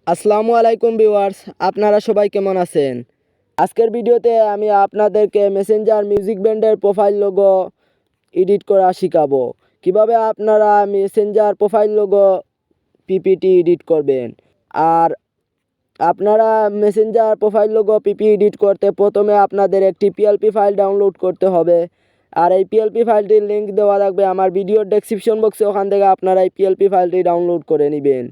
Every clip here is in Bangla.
আসসালামু আলাইকুম ভিউয়ার্স, আপনারা সবাই কেমন আছেন? আজকের ভিডিওতে আমি আপনাদেরকে মেসেঞ্জার মিউজিক ব্যান্ডের প্রোফাইল লোগো এডিট করা শিখাবো। কিভাবে আপনারা Messenger profile logo PPT edit করবেন। আর আপনারা মেসেঞ্জার প্রোফাইল লোগো পিপি এডিট করতে প্রথমে আপনাদের একটি পিএলপি ফাইল ডাউনলোড করতে হবে। আর এই পিএলপি ফাইলটির লিঙ্ক দেওয়া থাকবে আমার ভিডিওর ডেসক্রিপশন বক্সে, ওখান থেকে আপনারা এই পিএলপি ফাইলটি ডাউনলোড করে নেবেন।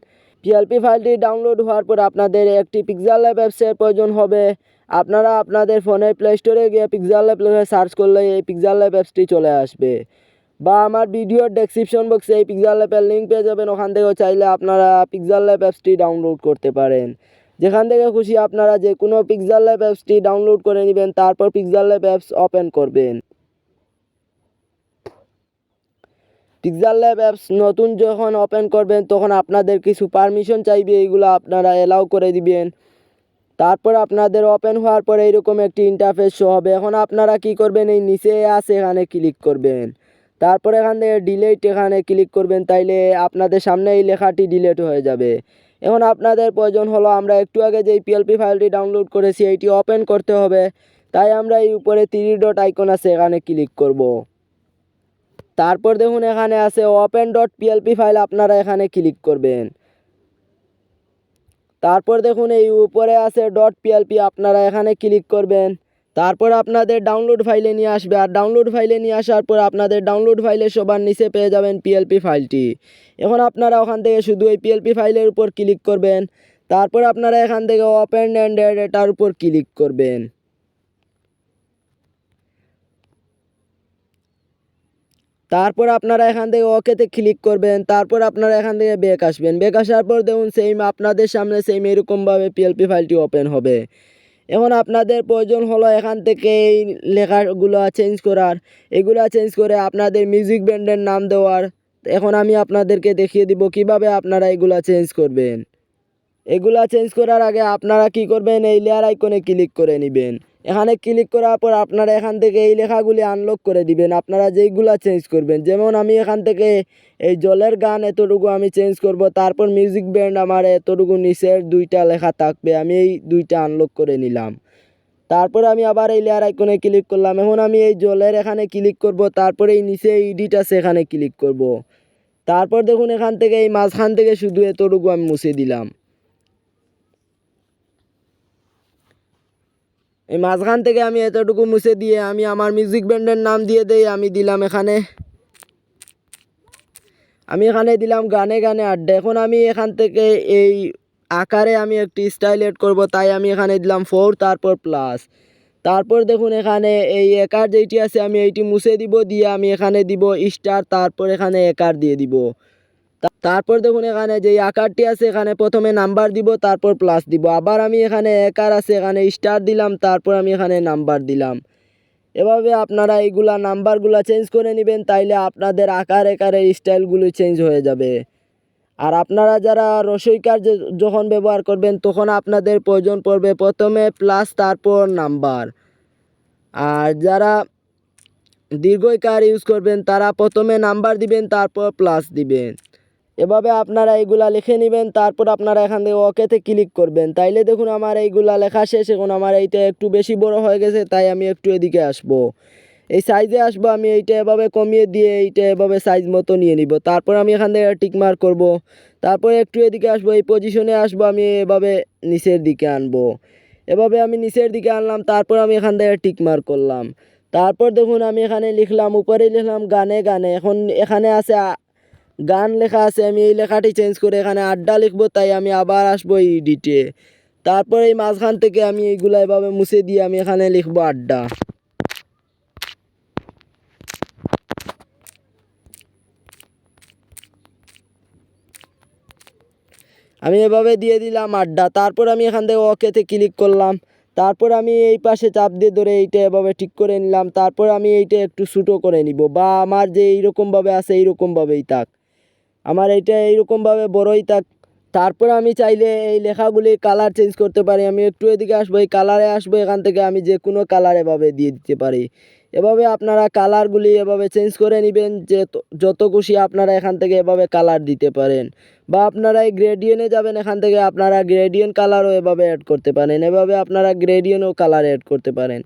পিএলপি ফাইলটি ডাউনলোড হওয়ার পর আপনাদের একটি পিক্সেল ল্যাব অ্যাপসের প্রয়োজন হবে। আপনারা আপনাদের ফোনের প্লে স্টোরে গিয়ে পিক্সেল ল্যাব লিখে সার্চ করলে এই পিক্সেল ল্যাব অ্যাপসটি চলে আসবে, বা আমার ভিডিওর ডেসক্রিপশন বক্সে এই পিক্সেল ল্যাবের লিঙ্ক পেয়ে যাবেন। ওখান থেকেও চাইলে আপনারা পিক্সেল ল্যাব অ্যাপসটি ডাউনলোড করতে পারেন। যেখান থেকে খুশি আপনারা যে কোনো পিক্সেল ল্যাব অ্যাপসটি ডাউনলোড করে নেবেন, তারপর পিক্সেল ল্যাব অ্যাপস ওপেন করবেন। পিক্সেল ল্যাব অ্যাপস নতুন যখন ওপেন করবেন তখন আপনাদের কিছু পারমিশন চাইবে, এইগুলো আপনারা অ্যালাউ করে দিবেন। তারপর আপনাদের ওপেন হওয়ার পরে এইরকম একটি ইন্টারফেস শো হবে। এখন আপনারা কি করবেন, এই নিচে আছে এখানে ক্লিক করবেন। তারপর এখান থেকে ডিলিট এখানে ক্লিক করবেন, তাইলে আপনাদের সামনে এই লেখাটি ডিলিট হয়ে যাবে। এখন আপনাদের প্রয়োজন হলো, আমরা একটু আগে যেই পিএলপি ফাইলটি ডাউনলোড করেছি এইটি ওপেন করতে হবে। তাই আমরা এই উপরে 3 ডট আইকন আছে এখানে ক্লিক করব। তারপর দেখুন এখানে আছে ওপেন ডট পিএলপি ফাইল, আপনারা এখানে ক্লিক করবেন। তারপর দেখুন এই উপরে আছে ডট পিএলপি, আপনারা এখানে ক্লিক করবেন। তারপর আপনাদের ডাউনলোড ফাইলে নিয়ে আসবে, আর ডাউনলোড ফাইলে নিয়ে আসার পর আপনাদের ডাউনলোড ফাইলে সবার নিচে পেয়ে যাবেন পিএলপি ফাইলটি। এখন আপনারা ওখান থেকে শুধু এই পিএলপি ফাইলের উপর ক্লিক করবেন। তারপর আপনারা এখান থেকে ওপেন অ্যান্ড এটার উপর ক্লিক করবেন। তারপর আপনারা এখান থেকে ওকেতে ক্লিক করবেন। তারপর আপনারা এখান থেকে ব্যাক আসবেন। ব্যাক আসার পর দেখুন সেম আপনাদের সামনে সেম এরকমভাবে পিএলপি ফাইলটি ওপেন হবে। এখন আপনাদের প্রয়োজন হলো এখান থেকে এই লেখাগুলো চেঞ্জ করার, এগুলো চেঞ্জ করে আপনাদের মিউজিক ব্যান্ডের নাম দেওয়ার। এখন আমি আপনাদেরকে দেখিয়ে দিব কিভাবে আপনারা এগুলা চেঞ্জ করবেন। এগুলা চেঞ্জ করার আগে আপনারা কি করবেন, এই লেয়ার আইকনে ক্লিক করে নেবেন। এখানে ক্লিক করার পর আপনারা এখান থেকে এই লেখাগুলি আনলক করে দিবেন আপনারা যেইগুলা চেঞ্জ করবেন। যেমন আমি এখান থেকে এই জলের গান এতটুকু আমি চেঞ্জ করব। তারপর মিউজিক ব্যান্ড আমার এতটুকু নিচের 2টা লেখা থাকবে, আমি এই 2টা আনলক করে নিলাম। তারপর আমি আবার এই লেয়ার আইকনে ক্লিক করলাম। এখন আমি এই জলের এখানে ক্লিক করব। তারপরে এই নিচে এডিট আছে এখানে ক্লিক করব। তারপর দেখুন এখান থেকে এই মাঝখান থেকে শুধু এতটুকু আমি মুছে দিলাম। এই মাঝখান থেকে আমি এতটুকু মুছে দিয়ে আমি আমার মিউজিক ব্যান্ডের নাম দিয়ে দেই। আমি দিলাম এখানে দিলাম গানে গানে আড্ডা। এখন আমি এখান থেকে এই আকারে আমি একটি স্টাইল এড করব, তাই আমি এখানে দিলাম 4 তারপর প্লাস। তারপর দেখুন এখানে এই একার যেইটি আছে আমি এইটি মুছে দিব, দিয়ে আমি এখানে দিব স্টার, তারপর এখানে একার দিয়ে দিব। তারপর দেখুন এখানে যে আকারটি আছে এখানে প্রথমে নাম্বার দিব, তারপর প্লাস দিব। আবার আমি এখানে একার আছে এখানে স্টার দিলাম, তারপর আমি এখানে নাম্বার দিলাম। এভাবে আপনারা এইগুলা নাম্বারগুলো চেঞ্জ করে নেবেন, তাইলে আপনাদের আকার একারের স্টাইলগুলো চেঞ্জ হয়ে যাবে। আর আপনারা যারা রসইকার যখন ব্যবহার করবেন তখন আপনাদের প্রয়োজন পড়বে প্রথমে প্লাস তারপর নাম্বার। আর যারা দীর্ঘইকার ইউজ করবেন তারা প্রথমে নাম্বার দিবেন তারপর প্লাস দিবেন। এভাবে আপনারা এইগুলা লিখে নেবেন। তারপর আপনারা এখান থেকে ওকেতে ক্লিক করবেন। তাইলে দেখুন আমার এইগুলা লেখা শেষ। এখন আমার এইটা একটু বেশি বড় হয়ে গেছে, তাই আমি একটু এদিকে আসবো, এই সাইজে আসবো। আমি এইটা এভাবে কমিয়ে দিয়ে এইটা এভাবে সাইজ মতো নিয়ে নিব। তারপর আমি এখান থেকে টিক মার্ক করব। তারপর একটু এদিকে আসবো, এই পজিশনে আসবো, আমি এভাবে নিচের দিকে আনবো। এভাবে আমি নিচের দিকে আনলাম। তারপর আমি এখান থেকে টিক মার্ক করলাম। তারপর দেখুন আমি এখানে লিখলাম, উপরে লিখলাম গানে গানে। এখন এখানে আছে গান লেখা আছে, আমি এই লেখাটি চেঞ্জ করে এখানে আড্ডা লিখবো, তাই আমি আবার আসবো এডিটে। তারপর এই মাঝখান থেকে আমি এইগুলা এভাবে মুছে দিয়ে আমি এখানে লিখবো আড্ডা। আমি এভাবে দিয়ে দিলাম আড্ডা। তারপর আমি এখান থেকে ওকেতে ক্লিক করলাম। তারপর আমি এই পাশে চাপ দিয়ে ধরে এইটা এভাবে ঠিক করে নিলাম। তারপর আমি এইটা একটু ছোটো করে নিব, বা আমার যে এইরকমভাবে আছে এইরকমভাবেই থাক, আমার এইটা এইরকমভাবে বড়ই থাক। তারপর আমি চাইলে এই লেখাগুলি কালার চেঞ্জ করতে পারি। আমি একটু এদিকে আসবো, এই কালারে আসবো, এখান থেকে আমি যে কোনো কালার এভাবে দিয়ে দিতে পারি। এভাবে আপনারা কালারগুলি এভাবে চেঞ্জ করে নেবেন, যে যত খুশি আপনারা এখান থেকে এভাবে কালার দিতে পারেন। বা আপনারা এই গ্রেডিয়েন্টে যাবেন, এখান থেকে আপনারা গ্রেডিয়েন্ট কালারও এভাবে অ্যাড করতে পারেন। এভাবে আপনারা গ্রেডিয়েন্টও কালার অ্যাড করতে পারেন।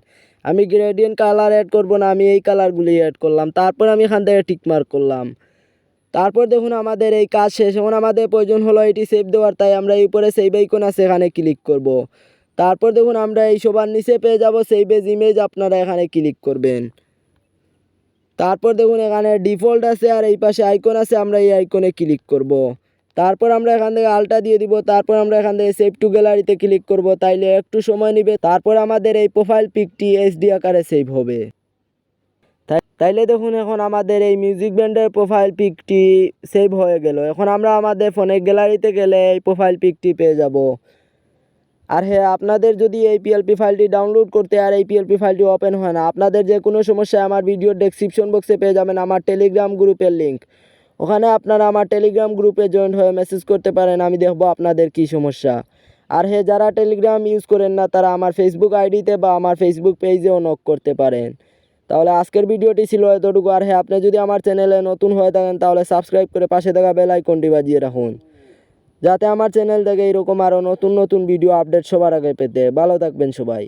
আমি গ্রেডিয়েন্ট কালার অ্যাড করব না, আমি এই কালারগুলি অ্যাড করলাম। তারপর আমি এখান থেকে টিক মার্ক করলাম। তারপর দেখুন আমাদের এই কাজ শেষ। এখন আমাদের প্রয়োজন হলো এটি সেভ দেওয়ার, তাই আমরা এই উপরে সেভ আইকন আছে এখানে ক্লিক করব। তারপর দেখুন আমরা এই সবার নিচে পেয়ে যাব সেভ এজ ইমেজ, আপনারা এখানে ক্লিক করবেন। তারপর দেখুন এখানে ডিফল্ট আছে আর এই পাশে আইকন আছে, আমরা এই আইকনে ক্লিক করব। তারপর আমরা এখান থেকে আলটা দিয়ে দিব। তারপর আমরা এখান থেকে সেভ টু গ্যালারিতে ক্লিক করব, তাইলে একটু সময় নেবে। তারপর আমাদের এই প্রোফাইল পিকটি এইচডি আকারে সেভ হবে। তাইলে দেখুন এখন আমাদের এই মিউজিক ব্যান্ডের প্রোফাইল পিকটি সেভ হয়ে গেল। এখন আমরা আমাদের ফোনের গ্যালারিতে গেলে এই প্রোফাইল পিকটি পেয়ে যাব। আর হ্যাঁ, আপনাদের যদি এই পিএলপি ফাইলটি ডাউনলোড করতে আর এই পিএলপি ফাইলটি ওপেন হয় না, আপনাদের যে কোনো সমস্যায় আমার ভিডিওর ডেসক্রিপশন বক্সে পেয়ে যাবেন আমার টেলিগ্রাম গ্রুপের লিঙ্ক। ওখানে আপনারা আমার টেলিগ্রাম গ্রুপে জয়েন হয়ে মেসেজ করতে পারেন, আমি দেখব আপনাদের কী সমস্যা। আর হ্যাঁ, যারা টেলিগ্রাম ইউজ করেন না তারা আমার ফেসবুক আইডিতে বা আমার ফেসবুক পেজেও নক করতে পারেন। তাহলে আজকের ভিডিওটি ছিল এতটুকু। আর হ্যাঁ, আপনি যদি আমার চ্যানেলে নতুন হয়ে থাকেন তাহলে সাবস্ক্রাইব করে পাশে থাকা বেল আইকনটি বাজিয়ে রাখুন, যাতে আমার চ্যানেল থেকে এরকম আরও নতুন নতুন ভিডিও আপডেট সবার আগে পেতে। ভালো থাকবেন সবাই।